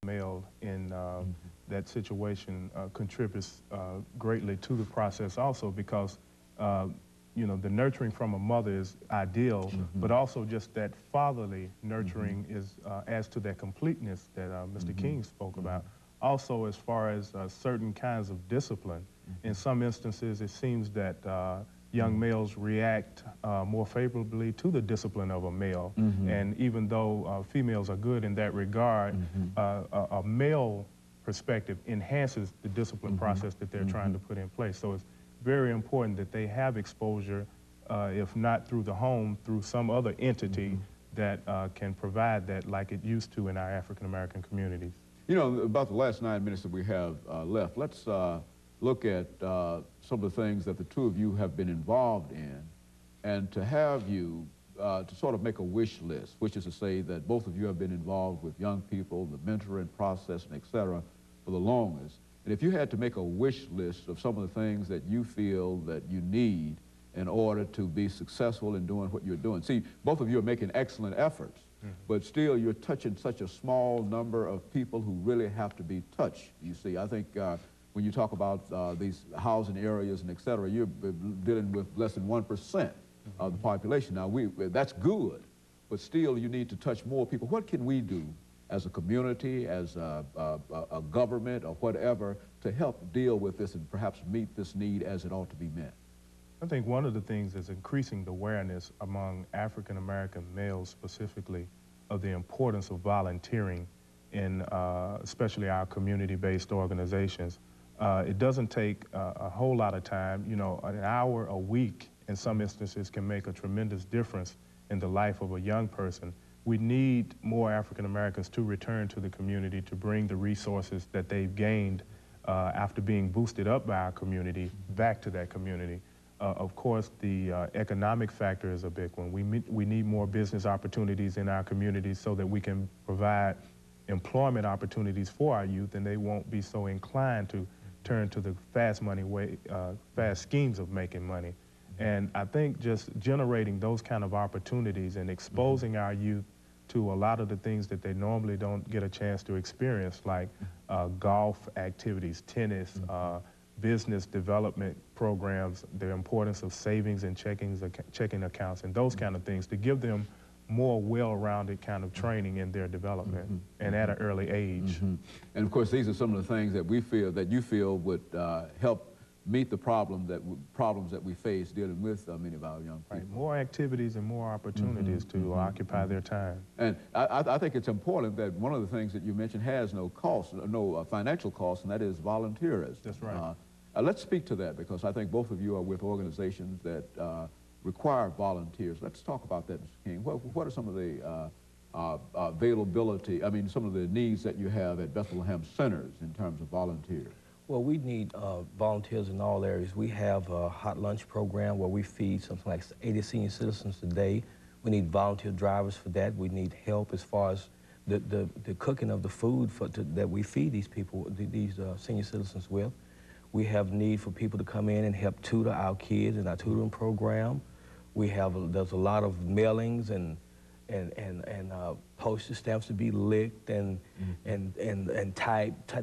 male in that situation contributes greatly to the process also because you know, the nurturing from a mother is ideal, but also just that fatherly nurturing is adds to that completeness that Mr. King spoke about. Also, as far as certain kinds of discipline, in some instances it seems that young males react more favorably to the discipline of a male. And even though females are good in that regard, a male perspective enhances the discipline process that they're trying to put in place. So it's very important that they have exposure, if not through the home, through some other entity that can provide that like it used to in our African-American communities. You know, about the last 9 minutes that we have left, let's look at some of the things that the two of you have been involved in, and to have you to sort of make a wish list, which is to say that both of you have been involved with young people, the mentoring process, and et cetera, for the longest. And if you had to make a wish list of some of the things that you feel that you need in order to be successful in doing what you're doing. See, both of you are making excellent efforts, but still you're touching such a small number of people who really have to be touched, you see. I think when you talk about these housing areas and et cetera, you're dealing with less than 1% of the population. Now, that's good, but still you need to touch more people. What can we do as a community, as a government, or whatever, to help deal with this and perhaps meet this need as it ought to be met? I think one of the things is increasing the awareness among African-American males specifically of the importance of volunteering in especially our community-based organizations. It doesn't take a whole lot of time. You know, an hour a week in some instances can make a tremendous difference in the life of a young person. We need more African Americans to return to the community to bring the resources that they've gained after being boosted up by our community back to that community. Of course, the economic factor is a big one. We need more business opportunities in our communities so that we can provide employment opportunities for our youth, and they won't be so inclined to turn to the fast schemes of making money. And I think just generating those kind of opportunities and exposing our youth to a lot of the things that they normally don't get a chance to experience, like golf activities, tennis, business development programs, the importance of savings and checking accounts, and those kind of things, to give them more well-rounded kind of training in their development and at an early age. And of course, these are some of the things that we feel, that you feel would help meet the problems that we face dealing with many of our young people. Right. More activities and more opportunities to occupy their time. And I think it's important that one of the things that you mentioned has no cost, no financial cost, and that is volunteerism. That's right. Let's speak to that, because I think both of you are with organizations that require volunteers. Let's talk about that, Mr. King. What are some of the availability, I mean, some of the needs that you have at Bethlehem Centers in terms of volunteers? Well, we need volunteers in all areas. We have a hot lunch program where we feed something like 80 senior citizens a day. We need volunteer drivers for that. We need help as far as the cooking of the food that we feed these people, these senior citizens with. We have need for people to come in and help tutor our kids in our tutoring program. There's a lot of mailings and postage stamps to be licked and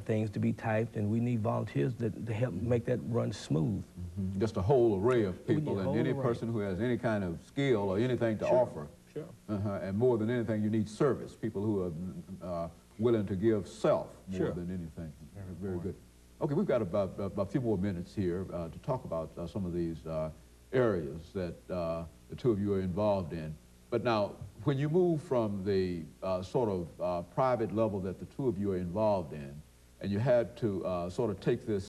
things to be typed, and we need volunteers to help make that run smooth. Just a whole array of people, and any person who has any kind of skill or anything to offer. Sure. And more than anything, you need service, people who are willing to give self more than anything. Very good. Okay, we've got about a few more minutes here to talk about some of these areas that the two of you are involved in. But now, when you move from the sort of private level that the two of you are involved in, and you had to sort of take this